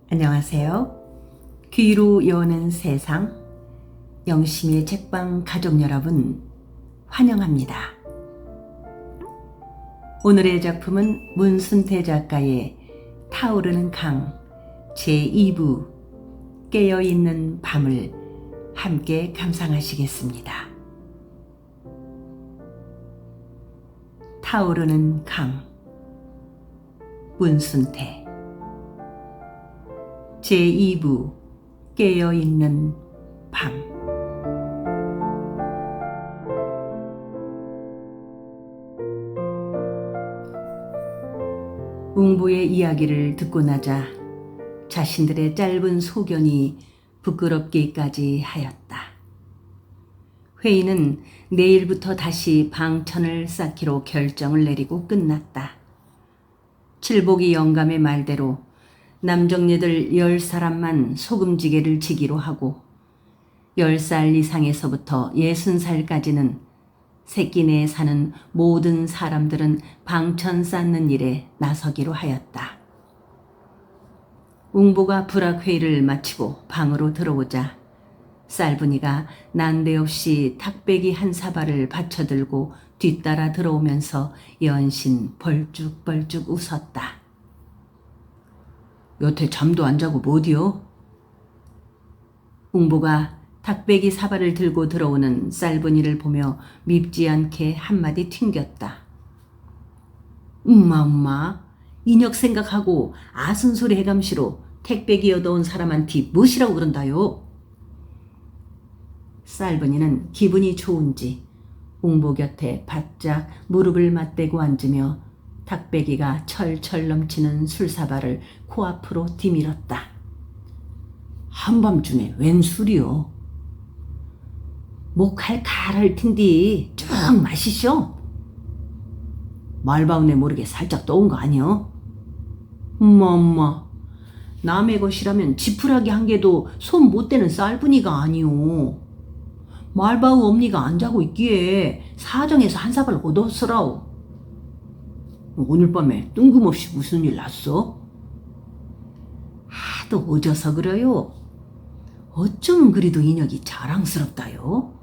안녕하세요. 귀로 여는 세상, 영심의 책방 가족 여러분, 환영합니다. 오늘의 작품은 문순태 작가의 타오르는 강 제2부 깨어있는 밤을 함께 감상하시겠습니다. 타오르는 강 문순태 제2부 깨어있는 밤. 웅보의 이야기를 듣고 나자 자신들의 짧은 소견이 부끄럽기까지 하였다. 회의는 내일부터 다시 방천을 쌓기로 결정을 내리고 끝났다. 칠복이 영감의 말대로 남정네들 10사람만 소금지게를 지기로 하고 10살 이상에서부터 60살까지는 새끼 내에 사는 모든 사람들은 방천 쌓는 일에 나서기로 하였다. 웅보가 불학회의를 마치고 방으로 들어오자 쌀분이가 난데없이 탁배기 한 사발을 받쳐들고 뒤따라 들어오면서 연신 벌쭉벌쭉 웃었다. 여태 잠도 안 자고 뭐디요? 웅보가 탁배기 사발을 들고 들어오는 쌀분이를 보며 밉지 않게 한마디 튕겼다. 엄마, 인혁 생각하고 아순소리 해감시로 택배기 얻어온 사람한테 무엇이라고 그런다요? 쌀분이는 기분이 좋은지 웅보 곁에 바짝 무릎을 맞대고 앉으며 탁배기가 철철 넘치는 술사발을 코앞으로 디밀었다. 한밤중에 웬 술이요? 목 칼칼할 텐디 쭉 마시쇼. 말바운에 모르게 살짝 떠온 거 아니여? 엄마, 남의 것이라면 지푸라기 한 개도 손 못 대는 쌀분이가 아니오. 말바우 엄니가 안 자고 있기에 사정해서 한 사발 얻었으라오. 오늘 밤에 뜬금없이 무슨 일 났어? 하도 어져서 그래요. 어쩌면 그리도 인혁이 자랑스럽다요.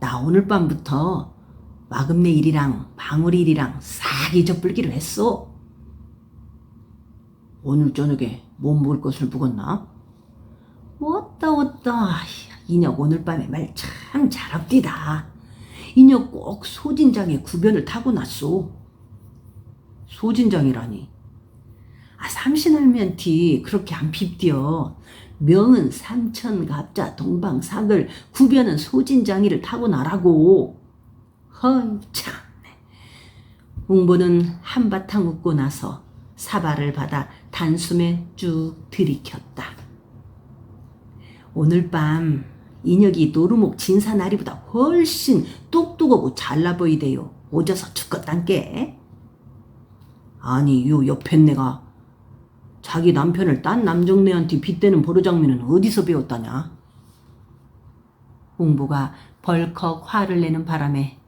나 오늘 밤부터 마금내 일이랑 방울이 일이랑 싹 잊어불기로 했어. 오늘 저녁에 못 먹을 것을 묵었나? 왔다. 인혁 오늘 밤에 말 참 잘합디다. 인혁 꼭 소진장에 구변을 타고났소. 소진장이라니. 삼신할면티 그렇게 안 핍디어. 명은 삼천갑자 동방사글, 구변은 소진장이를 타고나라고. 참. 웅보는 한바탕 웃고 나서 사발을 받아 단숨에 쭉 들이켰다. 오늘 밤 인혁이 노루목 진사나리보다 훨씬 똑똑하고 잘나 보이대요. 오져서 죽겠단께. 아니, 요 옆앤내가 자기 남편을 딴 남정네한테 빗대는 버르장면은 어디서 배웠다냐? 웅보가 벌컥 화를 내는 바람에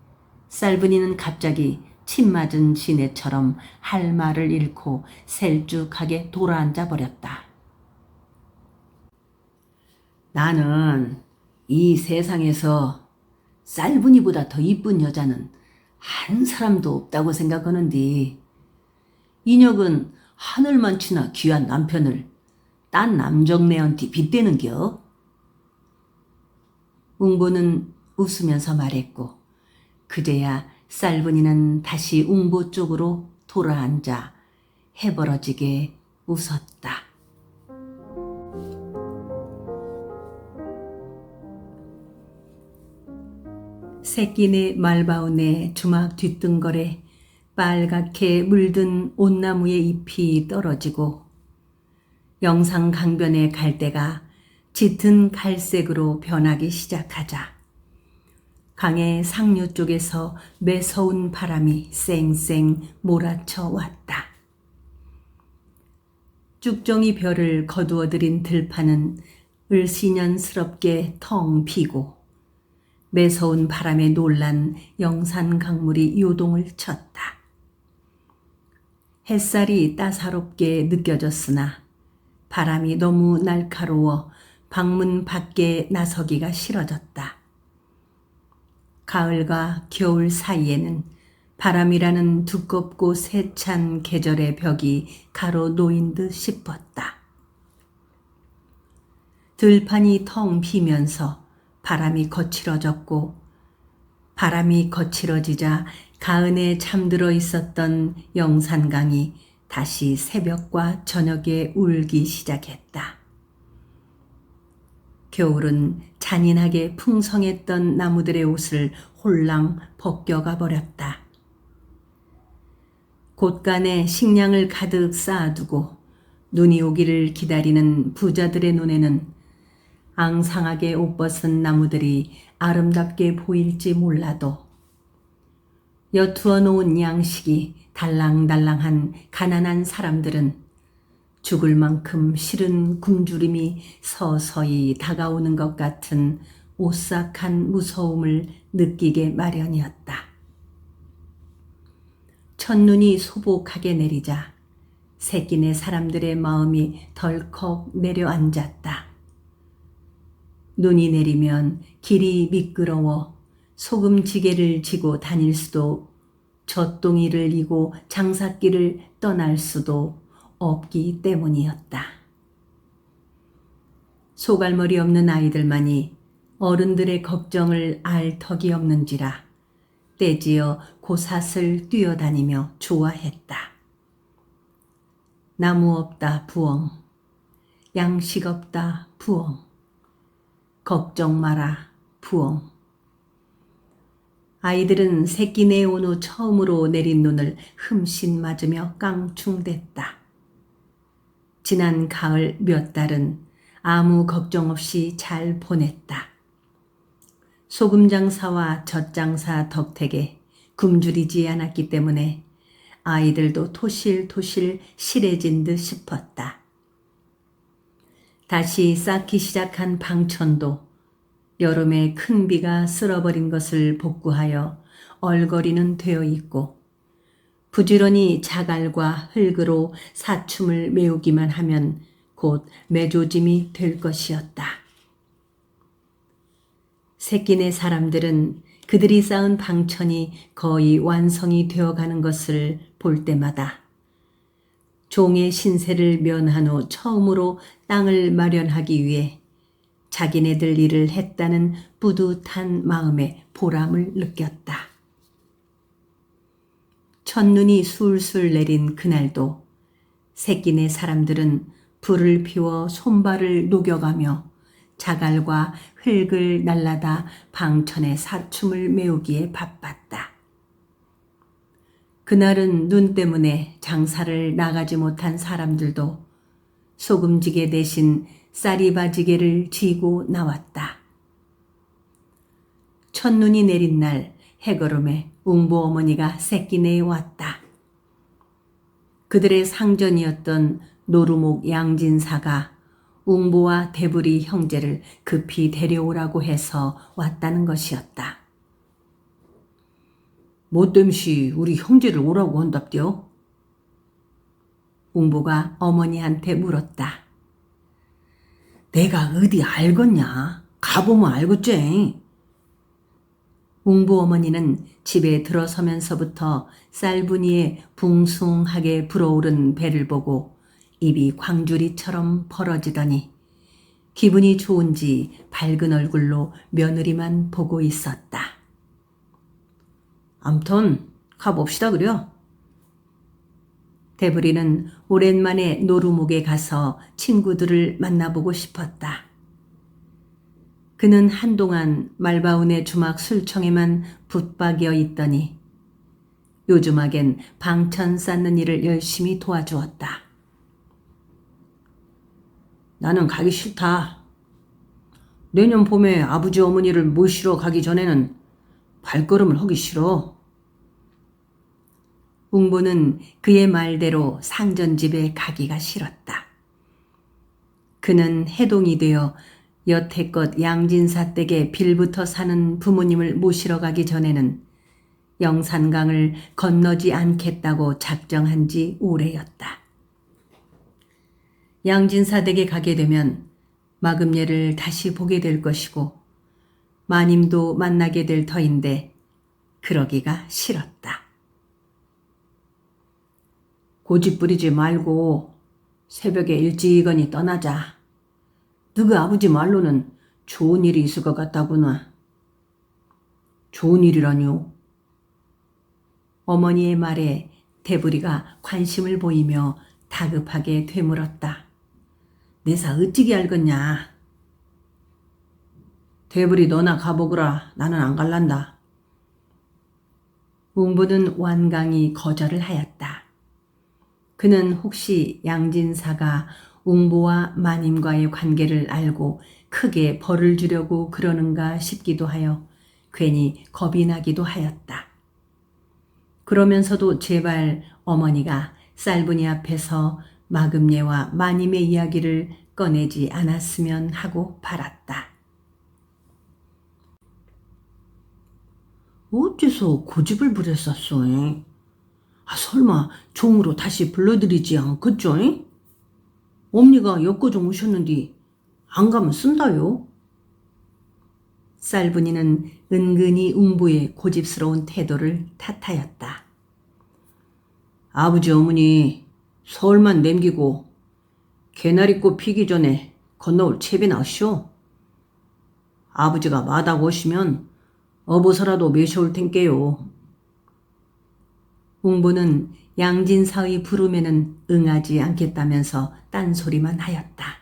쌀분이는 갑자기 침 맞은 지네처럼 할 말을 잃고 셀쭉하게 돌아앉아 버렸다. 나는 이 세상에서 쌀분이보다 더 이쁜 여자는 한 사람도 없다고 생각하는데 인혁은 하늘만치나 귀한 남편을 딴 남정네한테 빗대는겨? 웅보는 웃으면서 말했고 그제야 쌀분이는 다시 웅보 쪽으로 돌아앉아 해버러지게 웃었다. 새끼네 말바운에 주막 뒷등거래 빨갛게 물든 온나무의 잎이 떨어지고 영상 강변의 갈대가 짙은 갈색으로 변하기 시작하자 강의 상류 쪽에서 매서운 바람이 쌩쌩 몰아쳐 왔다. 쭉정이 별을 거두어들인 들판은 을씨년스럽게 텅 비고 매서운 바람에 놀란 영산 강물이 요동을 쳤다. 햇살이 따사롭게 느껴졌으나 바람이 너무 날카로워 방문 밖에 나서기가 싫어졌다. 가을과 겨울 사이에는 바람이라는 두껍고 세찬 계절의 벽이 가로 놓인 듯 싶었다. 들판이 텅 비면서 바람이 거칠어졌고 바람이 거칠어지자 가은에 잠들어 있었던 영산강이 다시 새벽과 저녁에 울기 시작했다. 겨울은 잔인하게 풍성했던 나무들의 옷을 홀랑 벗겨가 버렸다. 곳간에 식량을 가득 쌓아두고 눈이 오기를 기다리는 부자들의 눈에는 앙상하게 옷 벗은 나무들이 아름답게 보일지 몰라도 여투어 놓은 양식이 달랑달랑한 가난한 사람들은 죽을 만큼 싫은 굶주림이 서서히 다가오는 것 같은 오싹한 무서움을 느끼게 마련이었다. 첫눈이 소복하게 내리자 새끼네 사람들의 마음이 덜컥 내려앉았다. 눈이 내리면 길이 미끄러워 소금지게를 지고 다닐 수도 젖동이를 이고 장사길을 떠날 수도 없기 때문이었다. 소갈머리 없는 아이들만이 어른들의 걱정을 알 턱이 없는지라 떼지어 고삿을 뛰어다니며 좋아했다. 나무 없다 부엉, 양식 없다 부엉, 걱정 마라 부엉. 아이들은 새끼 내온 후 처음으로 내린 눈을 흠씬 맞으며 깡충댔다. 지난 가을 몇 달은 아무 걱정 없이 잘 보냈다. 소금 장사와 젖 장사 덕택에 굶주리지 않았기 때문에 아이들도 토실토실 실해진 듯 싶었다. 다시 쌓기 시작한 방천도 여름에 큰 비가 쓸어버린 것을 복구하여 얼거리는 되어 있고 부지런히 자갈과 흙으로 사춤을 메우기만 하면 곧 매조짐이 될 것이었다. 새끼네 사람들은 그들이 쌓은 방천이 거의 완성이 되어가는 것을 볼 때마다 종의 신세를 면한 후 처음으로 땅을 마련하기 위해 자기네들 일을 했다는 뿌듯한 마음에 보람을 느꼈다. 첫눈이 술술 내린 그날도 새끼네 사람들은 불을 피워 손발을 녹여가며 자갈과 흙을 날라다 방천의 사춤을 메우기에 바빴다. 그날은 눈 때문에 장사를 나가지 못한 사람들도 소금지게 대신 쌀이바지게를 지고 나왔다. 첫눈이 내린 날 해걸음에 웅보 어머니가 새끼네에 왔다. 그들의 상전이었던 노루목 양진사가 웅보와 대부리 형제를 급히 데려오라고 해서 왔다는 것이었다. 뭐 땜시 우리 형제를 오라고 한답디요? 웅보가 어머니한테 물었다. 내가 어디 알겠냐? 가보면 알겠지. 웅보 어머니는 집에 들어서면서부터 쌀분이에 붕숭하게 불어오른 배를 보고 입이 광주리처럼 벌어지더니 기분이 좋은지 밝은 얼굴로 며느리만 보고 있었다. 암튼 가봅시다 그려. 대부리는 오랜만에 노루목에 가서 친구들을 만나보고 싶었다. 그는 한동안 말바운의 주막 술청에만 붙박여 있더니 요즘하겐 방천 쌓는 일을 열심히 도와주었다. 나는 가기 싫다. 내년 봄에 아버지 어머니를 모시러 가기 전에는 발걸음을 하기 싫어. 웅보는 그의 말대로 상전집에 가기가 싫었다. 그는 해동이 되어 여태껏 양진사 댁에 빌부터 사는 부모님을 모시러 가기 전에는 영산강을 건너지 않겠다고 작정한 지 오래였다. 양진사 댁에 가게 되면 마금례를 다시 보게 될 것이고 마님도 만나게 될 터인데 그러기가 싫었다. 고집 부리지 말고 새벽에 일찍이 떠나자. 너그 아버지 말로는 좋은 일이 있을 것 같다구나. 좋은 일이라뇨? 어머니의 말에 대부리가 관심을 보이며 다급하게 되물었다. 내사 어찌게 알겠냐? 대부리 너나 가보거라. 나는 안 갈란다. 웅부는 완강히 거절을 하였다. 그는 혹시 양진사가 웅부와 마님과의 관계를 알고 크게 벌을 주려고 그러는가 싶기도 하여 괜히 겁이 나기도 하였다. 그러면서도 제발 어머니가 쌀분이 앞에서 마금례와 마님의 이야기를 꺼내지 않았으면 하고 바랐다. 어째서 고집을 부렸었소? 설마 종으로 다시 불러드리지 않겠죠? 엄니가 엮어종 오셨는데 안 가면 쓴다요. 쌀분이는 은근히 웅부의 고집스러운 태도를 탓하였다. 아버지 어머니 서울만 남기고 개나리꽃 피기 전에 건너올 채비나 하시오. 아버지가 마다고 오시면 어버서라도 메셔올 텐께요. 웅부는 양진사의 부름에는 응하지 않겠다면서 딴소리만 하였다.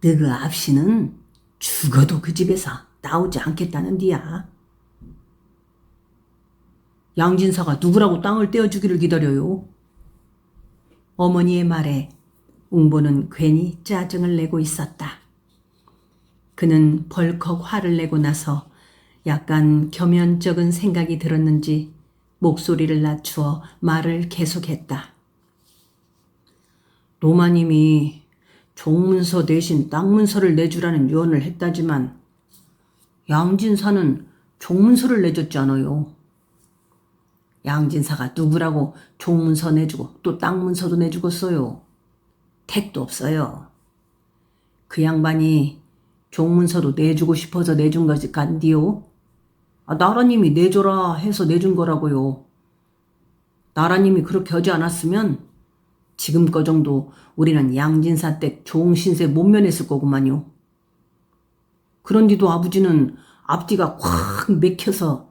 너그 앞시는 죽어도 그 집에서 나오지 않겠다는디야. 양진사가 누구라고 땅을 떼어주기를 기다려요. 어머니의 말에 웅부는 괜히 짜증을 내고 있었다. 그는 벌컥 화를 내고 나서 약간 겸연쩍은 생각이 들었는지 목소리를 낮추어 말을 계속했다. 노마님이 종문서 대신 땅문서를 내주라는 유언을 했다지만 양진사는 종문서를 내줬잖아요. 양진사가 누구라고 종문서 내주고 또 땅문서도 내주겠어요. 택도 없어요. 그 양반이 종문서도 내주고 싶어서 내준 것이 간디요. 나라님이 내줘라 해서 내준 거라고요. 나라님이 그렇게 하지 않았으면 지금껏 정도 우리는 양진사 댁 종신세 못 면했을 거구만요. 그런데도 아버지는 앞뒤가 확 맥혀서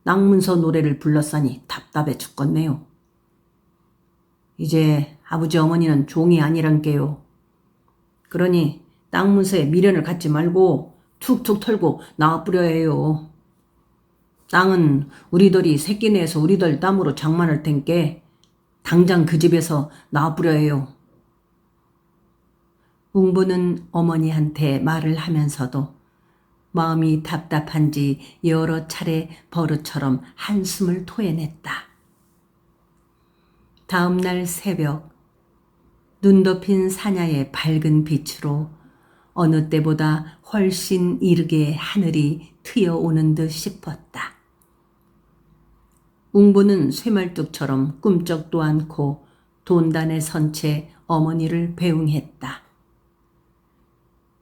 낭문서 노래를 불렀사니 답답해 죽겠네요. 이제 아버지 어머니는 종이 아니란께요. 그러니 땅문서에 미련을 갖지 말고 툭툭 털고 나와뿌려야 해요. 땅은 우리들이 새끼 내서 우리들 땀으로 장만할 텐께 당장 그 집에서 나와뿌려야 해요. 웅부는 어머니한테 말을 하면서도 마음이 답답한지 여러 차례 버릇처럼 한숨을 토해냈다. 다음 날 새벽 눈 덮인 사냐의 밝은 빛으로 어느 때보다 훨씬 이르게 하늘이 트여오는 듯 싶었다. 웅부는 쇠말뚝처럼 꿈쩍도 않고 돈단에 선 채 어머니를 배웅했다.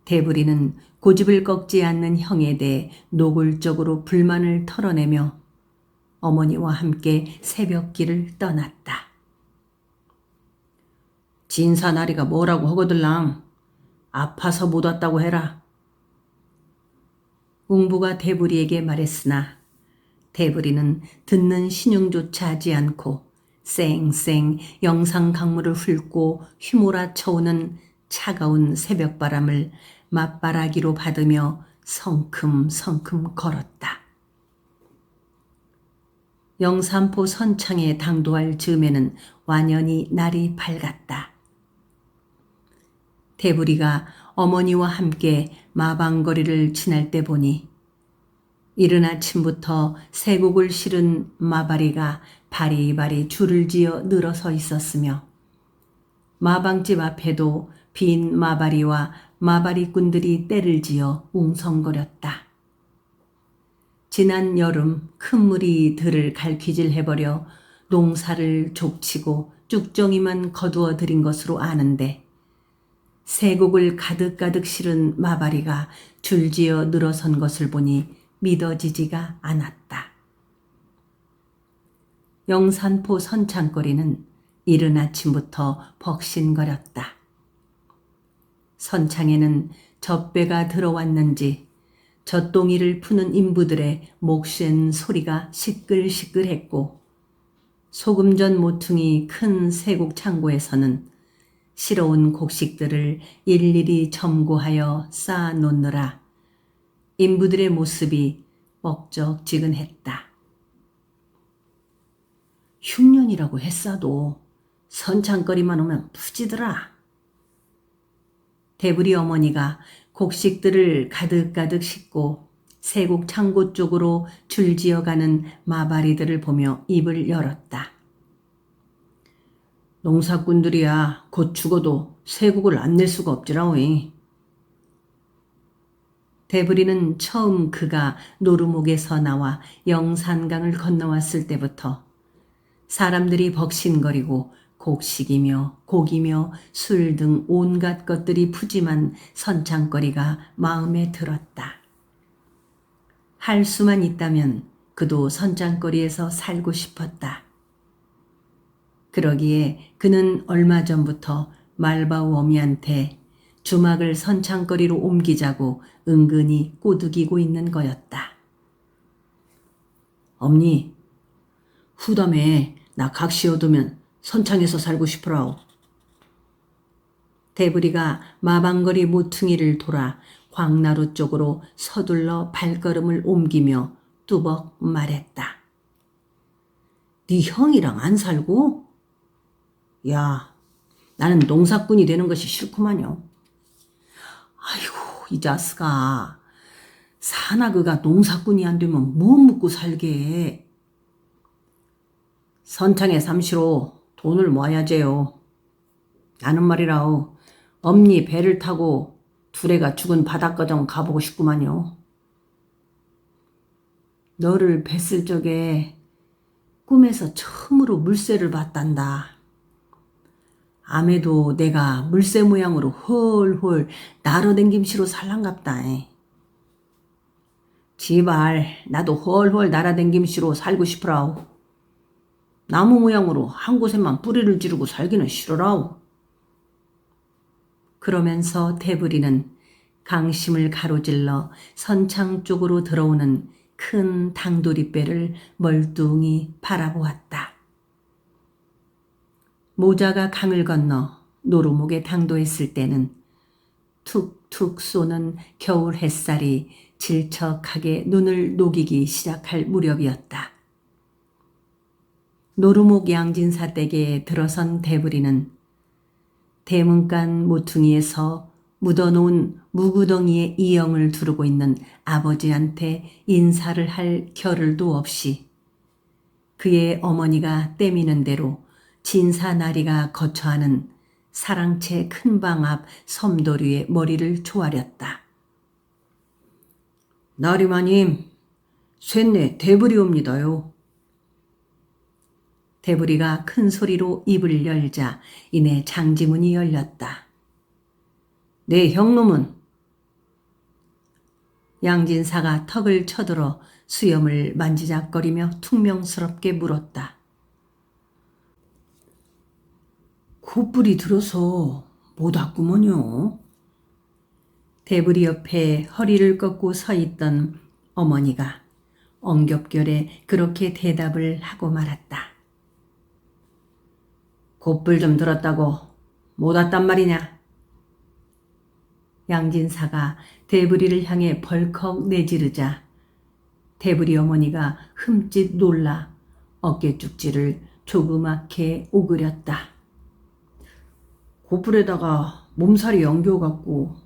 대부리는 고집을 꺾지 않는 형에 대해 노골적으로 불만을 털어내며 어머니와 함께 새벽길을 떠났다. 진사나리가 뭐라고 허거들랑 아파서 못 왔다고 해라. 웅부가 대부리에게 말했으나 대부리는 듣는 신용조차 하지 않고 쌩쌩 영상 강물을 훑고 휘몰아쳐오는 차가운 새벽바람을 맞바라기로 받으며 성큼성큼 걸었다. 영산포 선창에 당도할 즈음에는 완연히 날이 밝았다. 대부리가 어머니와 함께 마방거리를 지날 때 보니 이른 아침부터 세곡을 실은 마바리가 바리바리 줄을 지어 늘어서 있었으며 마방집 앞에도 빈 마바리와 마바리꾼들이 떼를 지어 웅성거렸다. 지난 여름 큰 물이 들을 갈퀴질 해버려 농사를 족치고 쭉정이만 거두어 들인 것으로 아는데 세곡을 가득가득 실은 마바리가 줄지어 늘어선 것을 보니 믿어지지가 않았다. 영산포 선창거리는 이른 아침부터 벅신거렸다. 선창에는 젖배가 들어왔는지 젖동이를 푸는 인부들의 목쉔 소리가 시끌시끌했고 소금전 모퉁이 큰 세곡 창고에서는 실어온 곡식들을 일일이 점고하여 쌓아 놓느라 인부들의 모습이 먹적지근했다. 흉년이라고 했어도 선창거리만 오면 푸지더라. 대부리 어머니가 곡식들을 가득가득 싣고 세곡 창고 쪽으로 줄지어가는 마바리들을 보며 입을 열었다. 농사꾼들이야 곧 죽어도 세곡을 안 낼 수가 없지라오이. 대부리는 처음 그가 노루목에서 나와 영산강을 건너왔을 때부터 사람들이 벅신거리고 곡식이며 고기며 술 등 온갖 것들이 푸짐한 선창거리가 마음에 들었다. 할 수만 있다면 그도 선창거리에서 살고 싶었다. 그러기에 그는 얼마 전부터 말바우 어미한테 주막을 선창거리로 옮기자고 은근히 꼬드기고 있는 거였다. 엄니, 후담에 나 각시어두면 선창에서 살고 싶으라오. 대부리가 마방거리 모퉁이를 돌아 광나루 쪽으로 서둘러 발걸음을 옮기며 뚜벅 말했다. 네 형이랑 안 살고? 야, 나는 농사꾼이 되는 것이 싫구만요. 아이고, 이 자스가 사나 그가 농사꾼이 안 되면 뭐 묻고 살게. 선창에 삼시로 돈을 모아야제요. 나는 말이라오. 엄니 배를 타고 두레가 죽은 바닷가정 가보고 싶구만요. 너를 뵀을 적에 꿈에서 처음으로 물새를 봤단다. 암에도 내가 물새 모양으로 홀홀 날아댕김시로 살란갑다. 지발 나도 홀홀 날아댕김시로 살고 싶으라오. 나무 모양으로 한 곳에만 뿌리를 지르고 살기는 싫으라오. 그러면서 대부리는 강심을 가로질러 선창 쪽으로 들어오는 큰 당도리배를 멀뚱히 바라보았다. 모자가 강을 건너 노루목에 당도했을 때는 툭툭 쏘는 겨울 햇살이 질척하게 눈을 녹이기 시작할 무렵이었다. 노루목 양진사 댁에 들어선 대부리는 대문간 모퉁이에서 묻어놓은 무구덩이의 이영을 두르고 있는 아버지한테 인사를 할 겨를도 없이 그의 어머니가 때미는 대로 진사나리가 거처하는 사랑채 큰 방 앞 섬도류에 머리를 조아렸다. 나리마님, 쇳내 대부리옵니다요. 대부리가 큰 소리로 입을 열자 이내 장지문이 열렸다. 내 형놈은? 양진사가 턱을 쳐들어 수염을 만지작거리며 퉁명스럽게 물었다. 콧불이 들어서 못 왔구먼요. 대부리 옆에 허리를 꺾고 서 있던 어머니가 엉겹결에 그렇게 대답을 하고 말았다. 콧불 좀 들었다고 못 왔단 말이냐? 양진사가 대부리를 향해 벌컥 내지르자 대부리 어머니가 흠칫 놀라 어깨죽지를 조그맣게 오그렸다. 콧불에다가 몸살이 엉겨갖고.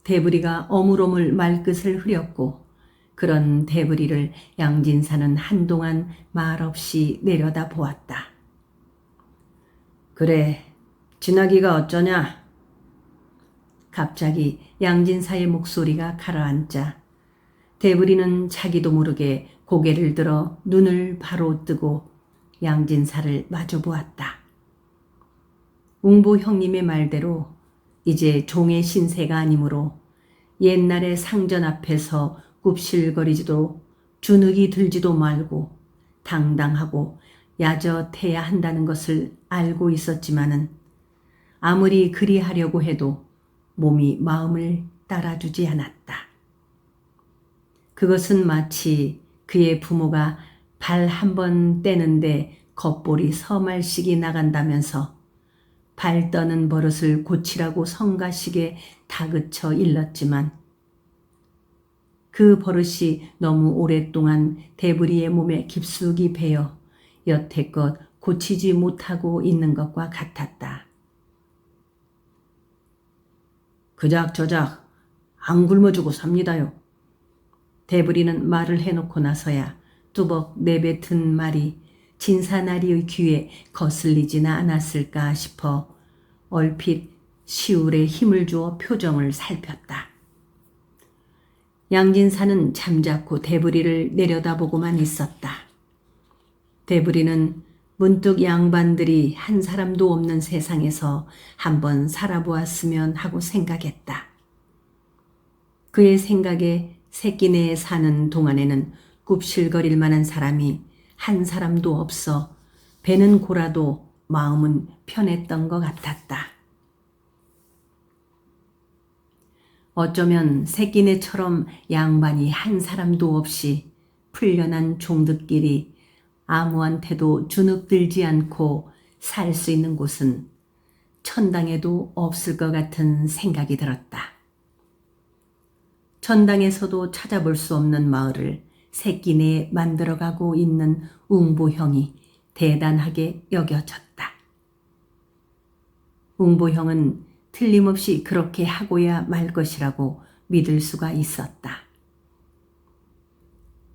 대부리가 어물어물 말끝을 흐렸고 그런 대부리를 양진사는 한동안 말없이 내려다 보았다. 그래, 진아기가 어쩌냐? 갑자기 양진사의 목소리가 가라앉자 대부리는 자기도 모르게 고개를 들어 눈을 바로 뜨고 양진사를 마주 보았다. 웅보 형님의 말대로 이제 종의 신세가 아니므로 옛날의 상전 앞에서 굽실거리지도 주눅이 들지도 말고 당당하고 야젓해야 한다는 것을 알고 있었지만은 아무리 그리하려고 해도 몸이 마음을 따라주지 않았다. 그것은 마치 그의 부모가 발 한 번 떼는데 겉볼이 서말씩이 나간다면서 발 떠는 버릇을 고치라고 성가시게 다그쳐 일렀지만 그 버릇이 너무 오랫동안 대부리의 몸에 깊숙이 배어 여태껏 고치지 못하고 있는 것과 같았다. 그작저작 안 굶어주고 삽니다요. 대부리는 말을 해놓고 나서야 뚜벅 내뱉은 말이 진사나리의 귀에 거슬리지나 않았을까 싶어 얼핏 시울에 힘을 주어 표정을 살폈다. 양진사는 잠자코 대부리를 내려다보고만 있었다. 대부리는 문득 양반들이 한 사람도 없는 세상에서 한번 살아보았으면 하고 생각했다. 그의 생각에 새끼네에 사는 동안에는 굽실거릴 만한 사람이 한 사람도 없어 배는 고라도 마음은 편했던 것 같았다. 어쩌면 새끼네처럼 양반이 한 사람도 없이 풀려난 종들끼리 아무한테도 주눅들지 않고 살 수 있는 곳은 천당에도 없을 것 같은 생각이 들었다. 천당에서도 찾아볼 수 없는 마을을 새끼내에 만들어가고 있는 웅보형이 대단하게 여겨졌다. 웅보형은 틀림없이 그렇게 하고야 말 것이라고 믿을 수가 있었다.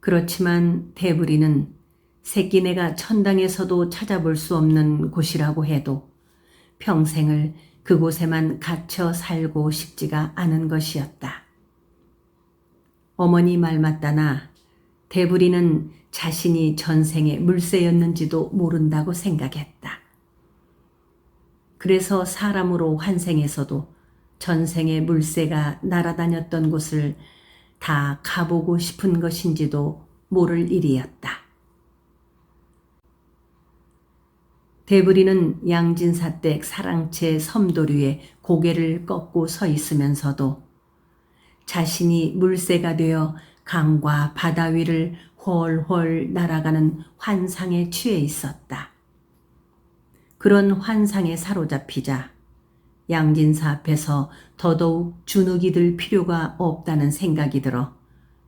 그렇지만 대부리는 새끼네가 천당에서도 찾아볼 수 없는 곳이라고 해도 평생을 그곳에만 갇혀 살고 싶지가 않은 것이었다. 어머니 말 맞다나 대부리는 자신이 전생에 물새였는지도 모른다고 생각했다. 그래서 사람으로 환생해서도 전생에 물새가 날아다녔던 곳을 다 가보고 싶은 것인지도 모를 일이었다. 대부리는 양진사댁 사랑채 섬도류에 고개를 꺾고 서 있으면서도 자신이 물새가 되어 강과 바다 위를 훨훨 날아가는 환상에 취해 있었다. 그런 환상에 사로잡히자 양진사 앞에서 더더욱 주눅이 들 필요가 없다는 생각이 들어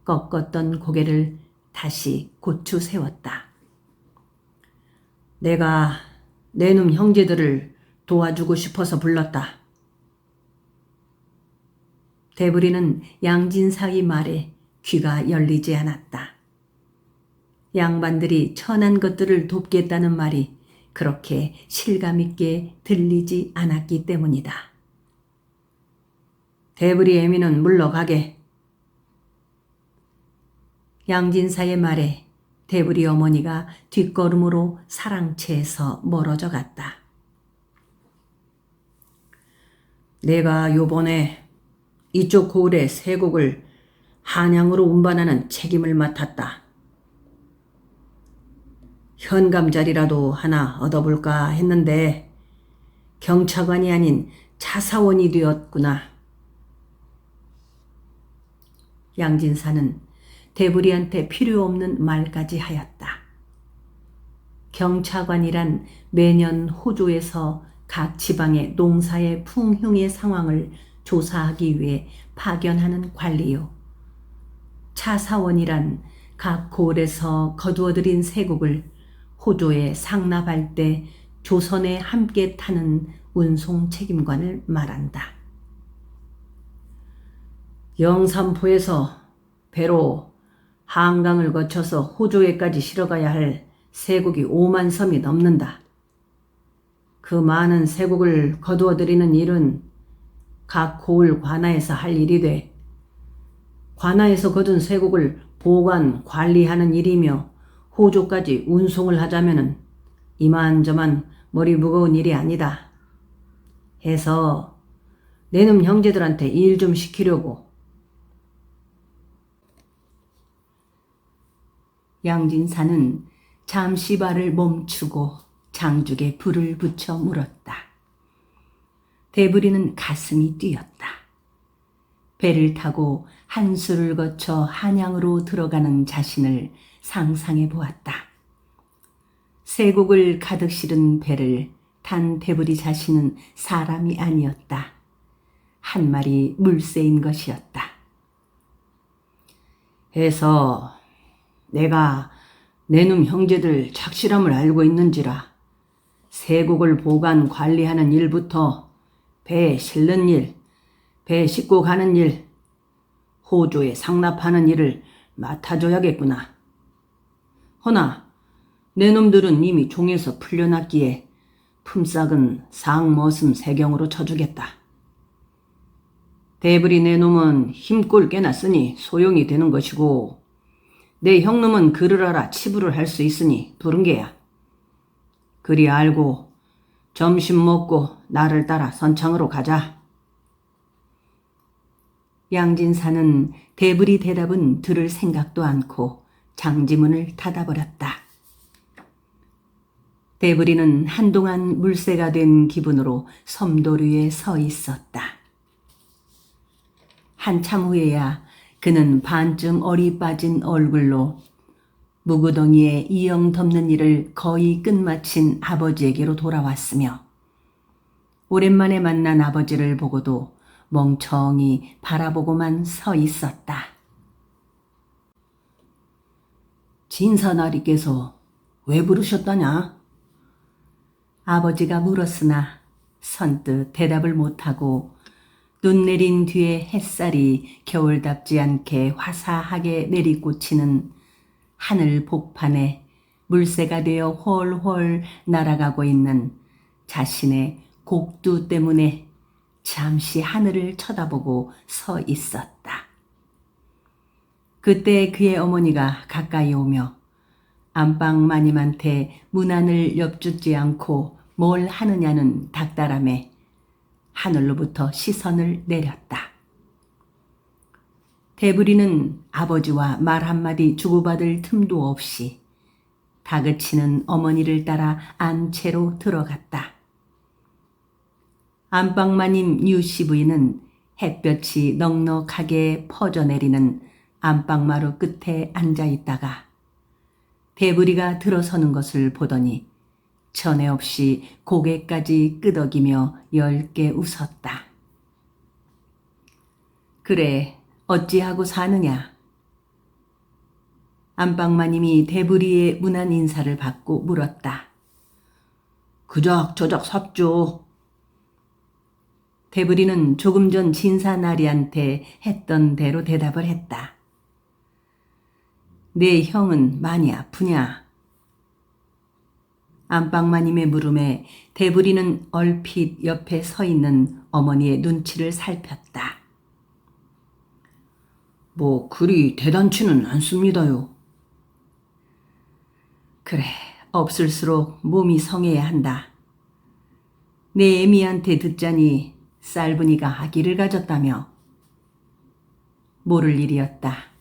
꺾었던 고개를 다시 고추 세웠다. 내가 내놈 형제들을 도와주고 싶어서 불렀다. 대부리는 양진사의 말에 귀가 열리지 않았다. 양반들이 천한 것들을 돕겠다는 말이 그렇게 실감있게 들리지 않았기 때문이다. 대부리 애미는 물러가게. 양진사의 말에 대부리 어머니가 뒷걸음으로 사랑채에서 멀어져 갔다. 내가 요번에 이쪽 고을의 세곡을 한양으로 운반하는 책임을 맡았다. 현감자리라도 하나 얻어볼까 했는데 경차관이 아닌 차사원이 되었구나. 양진사는 대부리한테 필요 없는 말까지 하였다. 경차관이란 매년 호조에서 각 지방의 농사의 풍흉의 상황을 조사하기 위해 파견하는 관리요. 차사원이란 각 고을에서 거두어들인 세곡을 호조에 상납할 때 조선에 함께 타는 운송 책임관을 말한다. 영산포에서 배로 한강을 거쳐서 호조에까지 실어가야 할 세곡이 5만 섬이 넘는다. 그 많은 세곡을 거두어들이는 일은 각 고을 관하에서 할 일이 돼 관아에서 거둔 쇠곡을 보관, 관리하는 일이며 호조까지 운송을 하자면은 이만저만 머리 무거운 일이 아니다. 해서 내놈 형제들한테 일 좀 시키려고. 양진사는 잠시 발을 멈추고 장죽에 불을 붙여 물었다. 대부리는 가슴이 뛰었다. 배를 타고 한수를 거쳐 한양으로 들어가는 자신을 상상해 보았다. 쇠곡을 가득 실은 배를 탄 대부리 자신은 사람이 아니었다. 한 마리 물새인 것이었다. 해서 내가 내놈 형제들 착실함을 알고 있는지라 쇠곡을 보관 관리하는 일부터 배 실는 일, 배 싣고 가는 일, 호조에 상납하는 일을 맡아줘야겠구나. 허나 내 놈들은 이미 종에서 풀려났기에 품삯은 상머슴 세경으로 쳐주겠다. 대부리 내 놈은 힘골 깨나 쓰니 소용이 되는 것이고 내 형놈은 글을 알아 치부를 할 수 있으니 부른 게야. 그리 알고 점심 먹고 나를 따라 선창으로 가자. 양진사는 대부리 대답은 들을 생각도 않고 장지문을 닫아버렸다. 대부리는 한동안 물새가 된 기분으로 섬도류에 서 있었다. 한참 후에야 그는 반쯤 얼이 빠진 얼굴로 묵우덩이에 이영 덮는 일을 거의 끝마친 아버지에게로 돌아왔으며 오랜만에 만난 아버지를 보고도 멍청이 바라보고만 서 있었다. 진사나리께서 왜 부르셨다냐? 아버지가 물었으나 선뜻 대답을 못하고 눈 내린 뒤에 햇살이 겨울답지 않게 화사하게 내리꽂히는 하늘 복판에 물새가 되어 훨훨 날아가고 있는 자신의 곡두 때문에 잠시 하늘을 쳐다보고 서 있었다. 그때 그의 어머니가 가까이 오며 안방 마님한테 문안을 엿주지 않고 뭘 하느냐는 닥달함에 하늘로부터 시선을 내렸다. 대부리는 아버지와 말 한마디 주고받을 틈도 없이 다그치는 어머니를 따라 안채로 들어갔다. 안방마님 유씨 부인은 햇볕이 넉넉하게 퍼져내리는 안방마루 끝에 앉아있다가 대부리가 들어서는 것을 보더니 전에 없이 고개까지 끄덕이며 엷게 웃었다. 그래, 어찌하고 사느냐? 안방마님이 대부리의 문안 인사를 받고 물었다. 그작저작 삽죠. 대부리는 조금 전 진사나리한테 했던 대로 대답을 했다. 내 형은 많이 아프냐? 안방마님의 물음에 대부리는 얼핏 옆에 서 있는 어머니의 눈치를 살폈다. 뭐 그리 대단치는 않습니다요. 그래, 없을수록 몸이 성해야 한다. 내 애미한테 듣자니 쌀분이가 아기를 가졌다며. 모를 일이었다.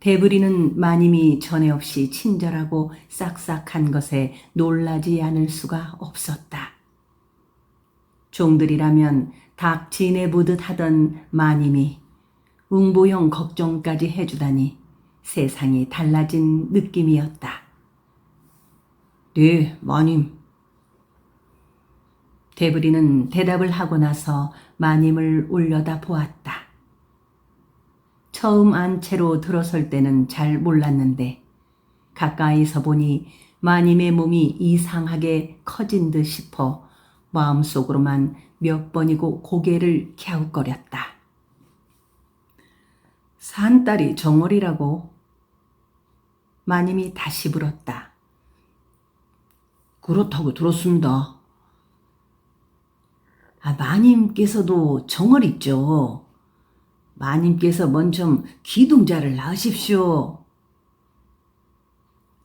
대부리는 마님이 전에 없이 친절하고 싹싹한 것에 놀라지 않을 수가 없었다. 종들이라면 닭 지내보듯 하던 마님이 웅보형 걱정까지 해주다니 세상이 달라진 느낌이었다. 네, 마님. 대부리는 대답을 하고 나서 마님을 올려다 보았다. 처음 안채로 들어설 때는 잘 몰랐는데 가까이서 보니 마님의 몸이 이상하게 커진 듯 싶어 마음속으로만 몇 번이고 고개를 갸웃거렸다. 산딸이 정월이라고? 마님이 다시 물었다. 그렇다고 들었습니다. 마님께서도 정월 있죠. 마님께서 먼저 기둥자를 낳으십시오.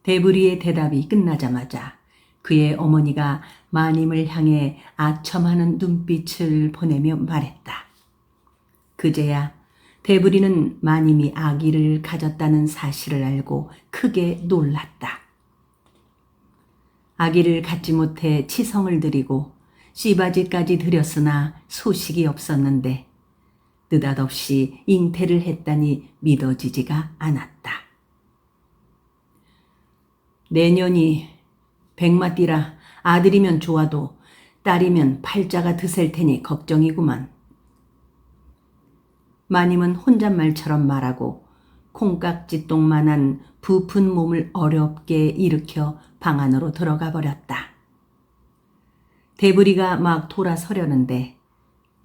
대부리의 대답이 끝나자마자 그의 어머니가 마님을 향해 아첨하는 눈빛을 보내며 말했다. 그제야 대부리는 마님이 아기를 가졌다는 사실을 알고 크게 놀랐다. 아기를 갖지 못해 치성을 드리고 씨바지까지 드렸으나 소식이 없었는데 느닷없이 잉태를 했다니 믿어지지가 않았다. 내년이 백마띠라 아들이면 좋아도 딸이면 팔자가 드셀 테니 걱정이구만. 마님은 혼잣말처럼 말하고 콩깍지똥만한 부푼 몸을 어렵게 일으켜 방 안으로 들어가 버렸다. 대부리가 막 돌아서려는데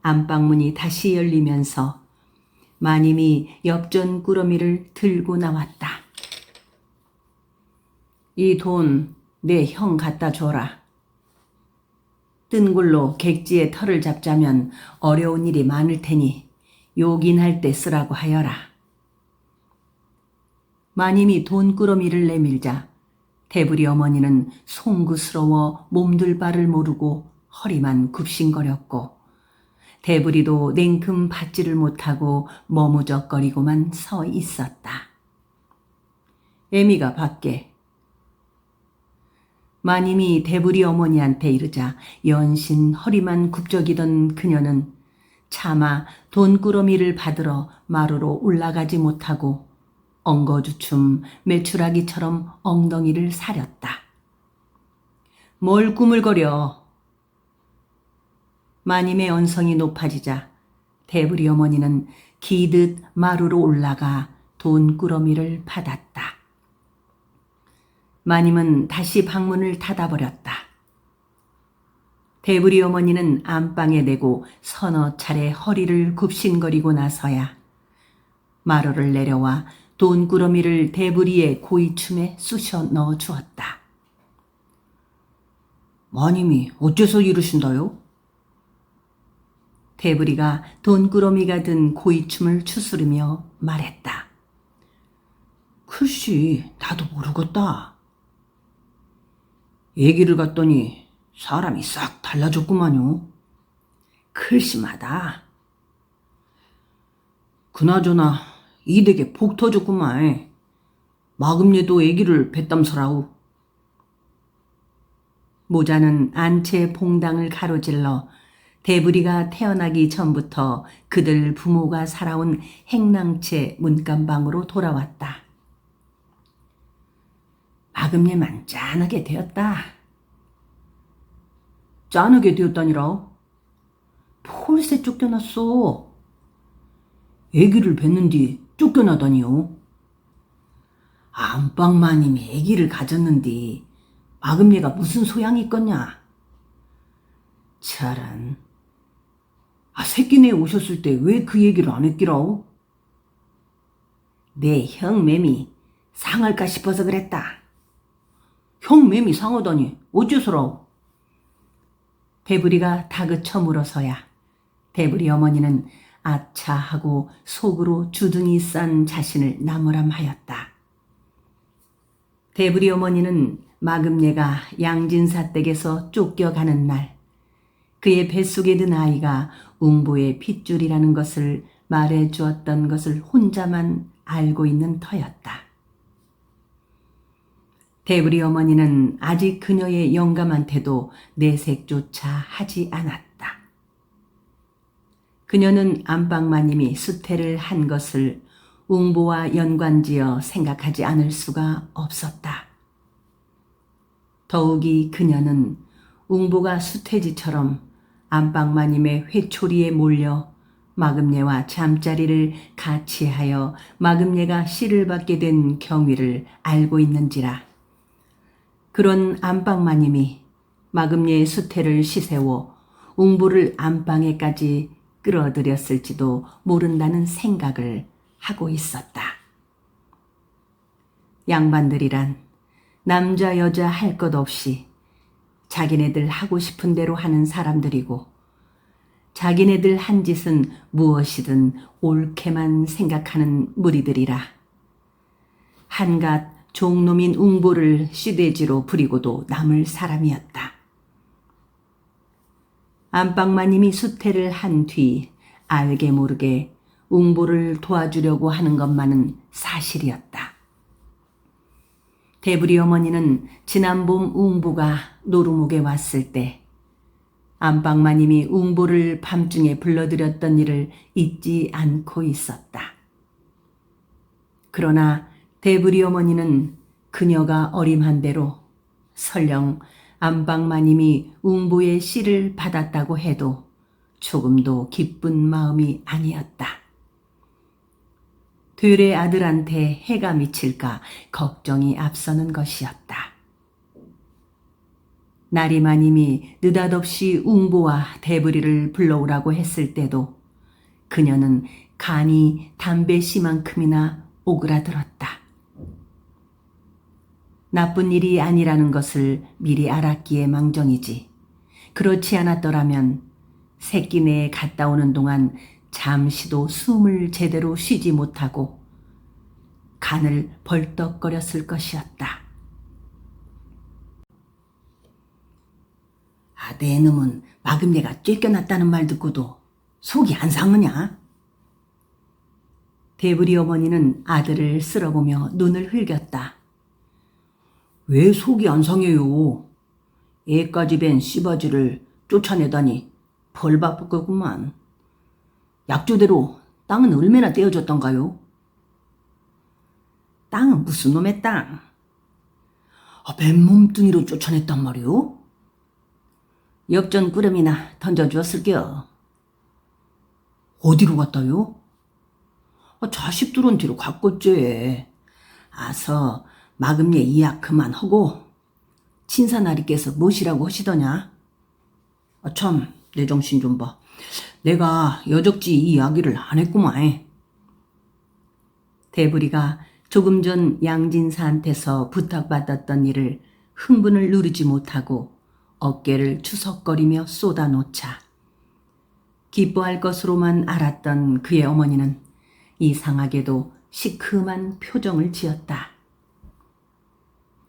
안방문이 다시 열리면서 마님이 엽전 꾸러미를 들고 나왔다. 이 돈 내 형 갖다 줘라. 뜬굴로 객지의 털을 잡자면 어려운 일이 많을 테니 요긴할 때 쓰라고 하여라. 마님이 돈꾸러미를 내밀자 대부리 어머니는 송구스러워 몸둘 바를 모르고 허리만 굽신거렸고 대부리도 냉큼 받지를 못하고 머무적거리고만 서 있었다. 애미가 밖에. 마님이 대부리 어머니한테 이르자 연신 허리만 굽적이던 그녀는 차마 돈꾸러미를 받으러 마루로 올라가지 못하고 엉거주춤 메추라기처럼 엉덩이를 사렸다. 뭘 꾸물거려. 마님의 언성이 높아지자 대부리 어머니는 기듯 마루로 올라가 돈꾸러미를 받았다. 마님은 다시 방문을 닫아버렸다. 대부리 어머니는 안방에 내고 서너 차례 허리를 굽신거리고 나서야 마루를 내려와 돈꾸러미를 대부리의 고이춤에 쑤셔 넣어 주었다. 마님이 어째서 이러신다요? 대부리가 돈꾸러미가 든 고이춤을 추스르며 말했다. 글씨 나도 모르겠다. 얘기를 갔더니 사람이 싹 달라졌구만요. 글씨마다. 그나저나 이 댁에 복 터졌구만. 마금례도 애기를 뱃담서라우. 모자는 안채 봉당을 가로질러 대부리가 태어나기 전부터 그들 부모가 살아온 행랑채 문간방으로 돌아왔다. 마금례만 짠하게 되었다. 짠하게 되었다니라. 폴세 쫓겨났어. 애기를 뵀는 뒤 쫓겨나다니요. 안방마님이 애기를 가졌는디 마금례가 무슨 소양이 있겠냐. 저런. 새끼네 오셨을 때 왜 그 얘기를 안 했기라? 내 형 매미 상할까 싶어서 그랬다. 형 매미 상하다니 어째서라? 대부리가 다그쳐 물어서야 대부리 어머니는 아차 하고 속으로 주둥이 싼 자신을 나무람하였다. 대부리 어머니는 마금례가 양진사 댁에서 쫓겨가는 날 그의 뱃속에 든 아이가 웅보의 핏줄이라는 것을 말해 주었던 것을 혼자만 알고 있는 터였다. 대부리 어머니는 아직 그녀의 영감한테도 내색조차 하지 않았다. 그녀는 안방마님이 수태를 한 것을 웅보와 연관지어 생각하지 않을 수가 없었다. 더욱이 그녀는 웅보가 수태지처럼 안방마님의 회초리에 몰려 마금례와 잠자리를 같이 하여 마금례가 씨를 받게 된 경위를 알고 있는지라. 그런 안방마님이 마금례의 수태를 시세워 웅보를 안방에까지 끌어들였을지도 모른다는 생각을 하고 있었다. 양반들이란 남자 여자 할 것 없이 자기네들 하고 싶은 대로 하는 사람들이고 자기네들 한 짓은 무엇이든 옳게만 생각하는 무리들이라. 한갓 종놈인 웅보를 시돼지로 부리고도 남을 사람이었다. 안방마님이 수태를 한 뒤 알게 모르게 웅보를 도와주려고 하는 것만은 사실이었다. 대부리 어머니는 지난 봄 웅보가 노루목에 왔을 때 안방마님이 웅보를 밤중에 불러들였던 일을 잊지 않고 있었다. 그러나 대부리 어머니는 그녀가 어림한 대로 설령 안방마님이 웅보의 씨를 받았다고 해도 조금도 기쁜 마음이 아니었다. 들의 아들한테 해가 미칠까 걱정이 앞서는 것이었다. 나리마님이 느닷없이 웅보와 대부리를 불러오라고 했을 때도 그녀는 간이 담배 씨만큼이나 오그라들었다. 나쁜 일이 아니라는 것을 미리 알았기에 망정이지. 그렇지 않았더라면 새끼네에 갔다 오는 동안 잠시도 숨을 제대로 쉬지 못하고 간을 벌떡거렸을 것이었다. 내 놈은 마금내가 쫓겨났다는 말 듣고도 속이 안 상하냐? 대부리 어머니는 아들을 쓸어보며 눈을 흘겼다. 왜 속이 안 상해요? 애까지 뵌 씨바지를 쫓아내다니 벌 바쁠 거구만. 약조대로 땅은 얼마나 떼어줬던가요? 땅은 무슨 놈의 땅? 맨몸뚱이로 쫓아냈단 말이오? 역전 꾸러미나 던져주었을게요. 어디로 갔다요? 자식들은 뒤로 갔겠지. 아서 마금예 이약 그만하고 친사나리께서 무엇이라고 하시더냐? 참, 내 정신 좀 봐. 내가 여적지 이 이야기를 안 했구만. 대부리가 조금 전 양진사한테서 부탁받았던 일을 흥분을 누르지 못하고 어깨를 추석거리며 쏟아놓자 기뻐할 것으로만 알았던 그의 어머니는 이상하게도 시큼한 표정을 지었다.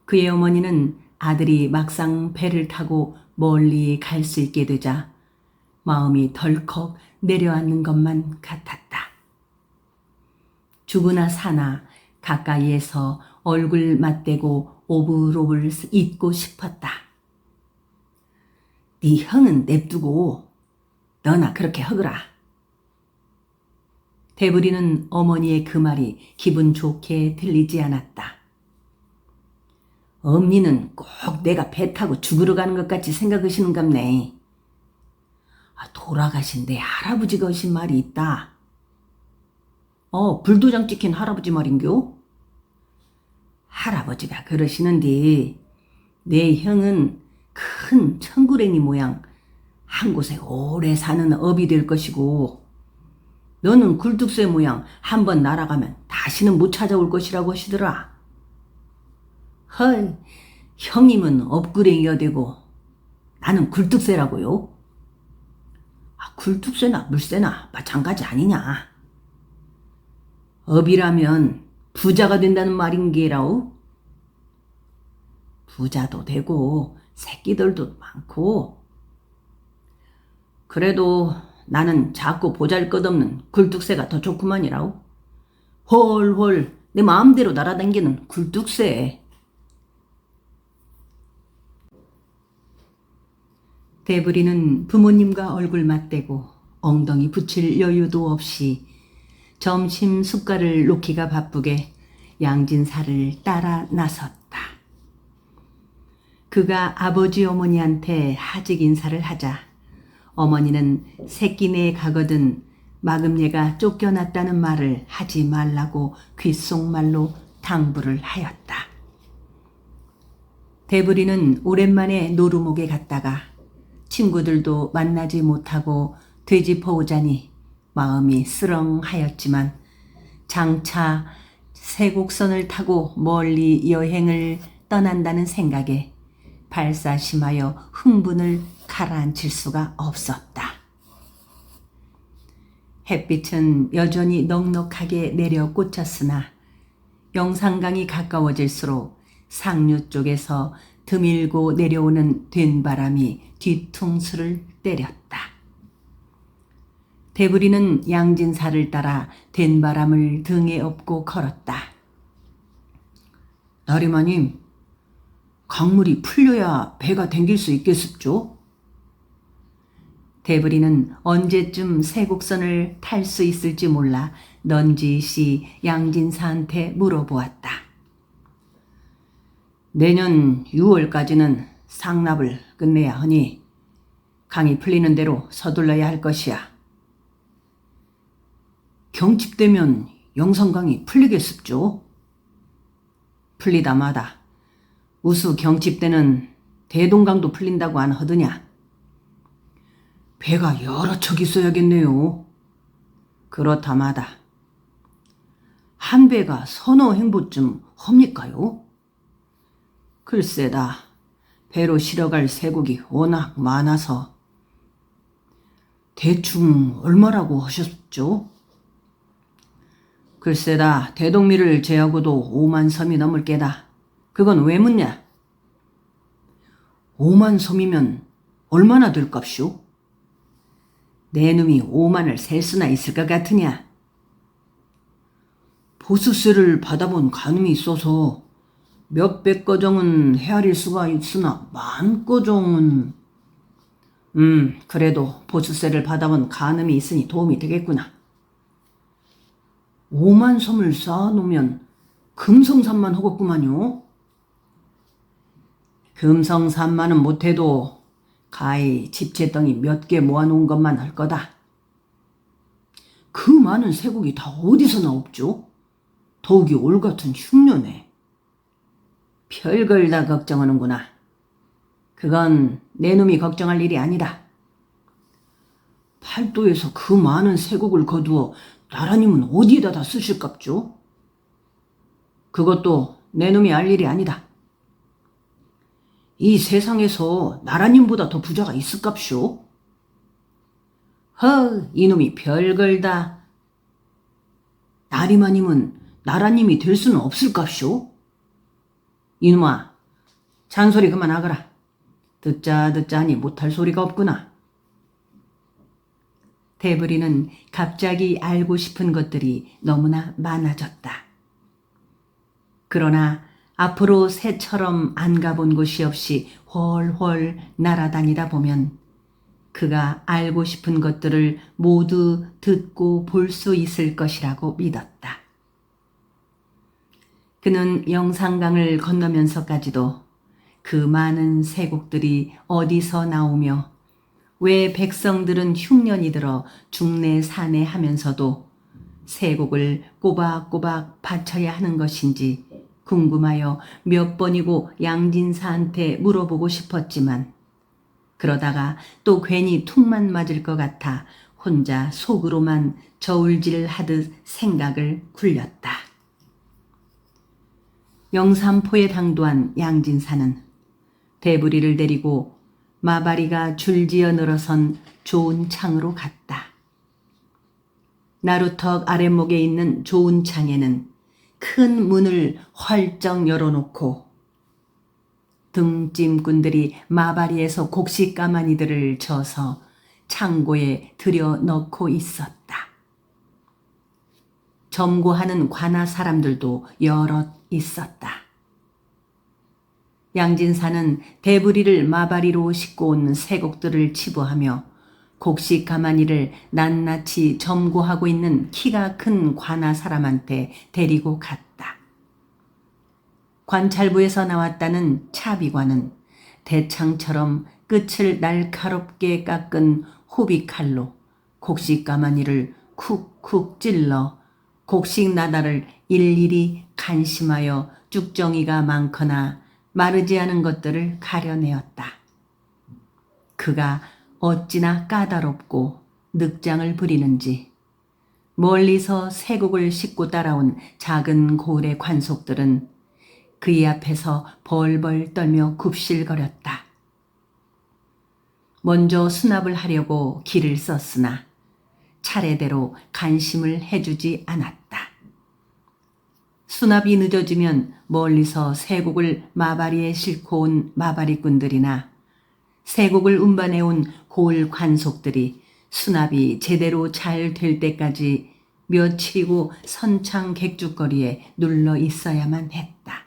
그의 어머니는 아들이 막상 배를 타고 멀리 갈 수 있게 되자 마음이 덜컥 내려앉는 것만 같았다. 죽으나 사나 가까이에서 얼굴 맞대고 오불오불 잊고 싶었다. 네 형은 냅두고 너나 그렇게 허그라. 대부리는 어머니의 그 말이 기분 좋게 들리지 않았다. 엄니는 꼭 내가 배 타고 죽으러 가는 것 같이 생각하시는갑네. 돌아가신 내 할아버지가 하신 말이 있다. 불도장 찍힌 할아버지 말인겨? 할아버지가 그러시는데 내 형은 큰 청구랭이 모양 한 곳에 오래 사는 업이 될 것이고 너는 굴뚝새 모양 한번 날아가면 다시는 못 찾아올 것이라고 하시더라. 헐, 형님은 업구랭이가 되고 나는 굴뚝새라고요? 굴뚝새나 물새나 마찬가지 아니냐. 업이라면 부자가 된다는 말인게라오? 부자도 되고 새끼들도 많고 그래도 나는 작고 보잘것없는 굴뚝새가 더 좋구만이라오. 홀홀 내 마음대로 날아다니는 굴뚝새. 대부리는 부모님과 얼굴 맞대고 엉덩이 붙일 여유도 없이 점심 숟갈을 놓기가 바쁘게 양진사를 따라 나섰다. 그가 아버지 어머니한테 하직 인사를 하자 어머니는 새끼네에 가거든 마금예가 쫓겨났다는 말을 하지 말라고 귓속말로 당부를 하였다. 대부리는 오랜만에 노루목에 갔다가 친구들도 만나지 못하고 되짚어 오자니 마음이 쓰렁하였지만 장차 세곡선을 타고 멀리 여행을 떠난다는 생각에 발사심하여 흥분을 가라앉힐 수가 없었다. 햇빛은 여전히 넉넉하게 내려 꽂혔으나 영산강이 가까워질수록 상류 쪽에서 드밀고 내려오는 된바람이 뒤통수를 때렸다. 대부리는 양진사를 따라 된바람을 등에 업고 걸었다. 나리마님, 강물이 풀려야 배가 댕길 수 있겠습죠? 대부리는 언제쯤 세곡선을 탈 수 있을지 몰라 넌지시 양진사한테 물어보았다. 내년 6월까지는 상납을 끝내야 하니 강이 풀리는 대로 서둘러야 할 것이야. 경칩되면 영산강이 풀리겠습죠? 풀리다 마다 우수 경칩되는 대동강도 풀린다고 안 하더냐? 배가 여러 척 있어야겠네요. 그렇다 마다 한 배가 서너 행보쯤 합니까요? 글쎄다. 배로 실어갈 세곡이 워낙 많아서. 대충 얼마라고 하셨죠? 글쎄다. 대동미를 제하고도 5만 섬이 넘을 게다. 그건 왜 묻냐? 5만 섬이면 얼마나 될 값이오? 내 놈이 5만을 셀 수나 있을 것 같으냐? 보수세를 받아본 가늠이 있어서 몇백 거정은 헤아릴 수가 있으나 만 거정은... 그래도 보수세를 받아본 가늠이 있으니 도움이 되겠구나. 5만 섬을 쌓아놓으면 금성산만 하겠구만요. 금성산만은 못해도 가히 집채덩이 몇 개 모아놓은 것만 할 거다. 그 많은 세곡이 다 어디서 나옵죠? 더욱이 올 같은 흉년에. 별걸 다 걱정하는구나. 그건 내 놈이 걱정할 일이 아니다. 팔도에서 그 많은 세곡을 거두어 나라님은 어디에다 다 쓰실깝죠? 그것도 내 놈이 알 일이 아니다. 이 세상에서 나라님보다 더 부자가 있을깝쇼? 이놈이 별걸 다. 나리마님은 나라님이 될 수는 없을깝쇼? 이놈아, 잔소리 그만하거라. 듣자 하니 못할 소리가 없구나. 대부리는 갑자기 알고 싶은 것들이 너무나 많아졌다. 그러나 앞으로 새처럼 안 가본 곳이 없이 훨훨 날아다니다 보면 그가 알고 싶은 것들을 모두 듣고 볼 수 있을 것이라고 믿었다. 그는 영산강을 건너면서까지도 그 많은 세곡들이 어디서 나오며 왜 백성들은 흉년이 들어 중내산에 하면서도 세곡을 꼬박꼬박 바쳐야 하는 것인지 궁금하여 몇 번이고 양진사한테 물어보고 싶었지만 그러다가 또 괜히 툭만 맞을 것 같아 혼자 속으로만 저울질하듯 생각을 굴렸다. 영산포에 당도한 양진사는 대부리를 데리고 마바리가 줄지어 늘어선 좋은 창으로 갔다. 나루턱 아랫목에 있는 좋은 창에는 큰 문을 활쩍 열어놓고 등짐꾼들이 마바리에서 곡식 가마니들을 져서 창고에 들여 넣고 있었다. 점고하는 관아 사람들도 여럿 있었다. 양진사는 대부리를 마바리로 싣고 온 세곡들을 치부하며 곡식 가마니를 낱낱이 점고하고 있는 키가 큰 관아 사람한테 데리고 갔다. 관찰부에서 나왔다는 차비관은 대창처럼 끝을 날카롭게 깎은 호비칼로 곡식 가마니를 쿡쿡 찔러 곡식 나달을 일일이 간심하여 쭉정이가 많거나 마르지 않은 것들을 가려내었다. 그가 어찌나 까다롭고 늑장을 부리는지 멀리서 세곡을 싣고 따라온 작은 고을의 관속들은 그의 앞에서 벌벌 떨며 굽실거렸다. 먼저 수납을 하려고 길을 썼으나 차례대로 간심을 해주지 않았다. 수납이 늦어지면 멀리서 쇠국을 마바리에 싣고 온 마바리꾼들이나 쇠국을 운반해온 고을 관속들이 수납이 제대로 잘 될 때까지 며칠이고 선창 객죽거리에 눌러 있어야만 했다.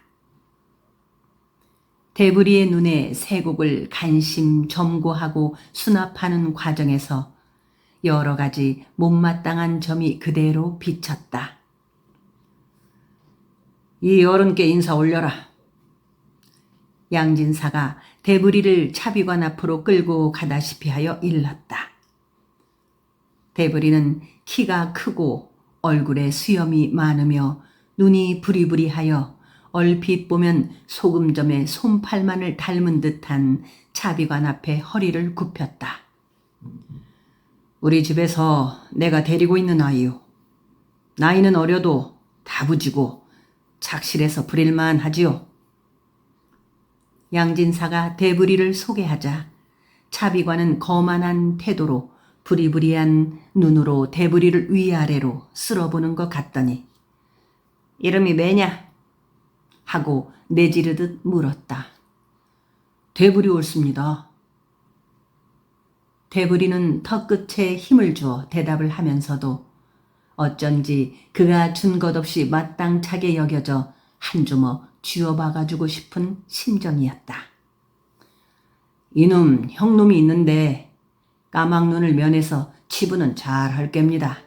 대부리의 눈에 쇠국을 간심 점고하고 수납하는 과정에서 여러 가지 못마땅한 점이 그대로 비쳤다. 이 어른께 인사 올려라. 양진사가 대부리를 차비관 앞으로 끌고 가다시피 하여 일렀다. 대부리는 키가 크고 얼굴에 수염이 많으며 눈이 부리부리하여 얼핏 보면 소금점의 솜팔만을 닮은 듯한 차비관 앞에 허리를 굽혔다. 우리 집에서 내가 데리고 있는 아이요. 나이는 어려도 다부지고 착실해서 부릴만 하지요. 양진사가 대부리를 소개하자 차비관은 거만한 태도로 부리부리한 눈으로 대부리를 위아래로 쓸어보는 것 같더니 이름이 뭐냐? 하고 내지르듯 물었다. 대부리 옳습니다. 대부리는 턱끝에 힘을 주어 대답을 하면서도 어쩐지 그가 준 것 없이 마땅차게 여겨져 한 주먹 쥐어박아주고 싶은 심정이었다. 이놈 형놈이 있는데 까막눈을 면해서 치부는 잘 할 겁니다.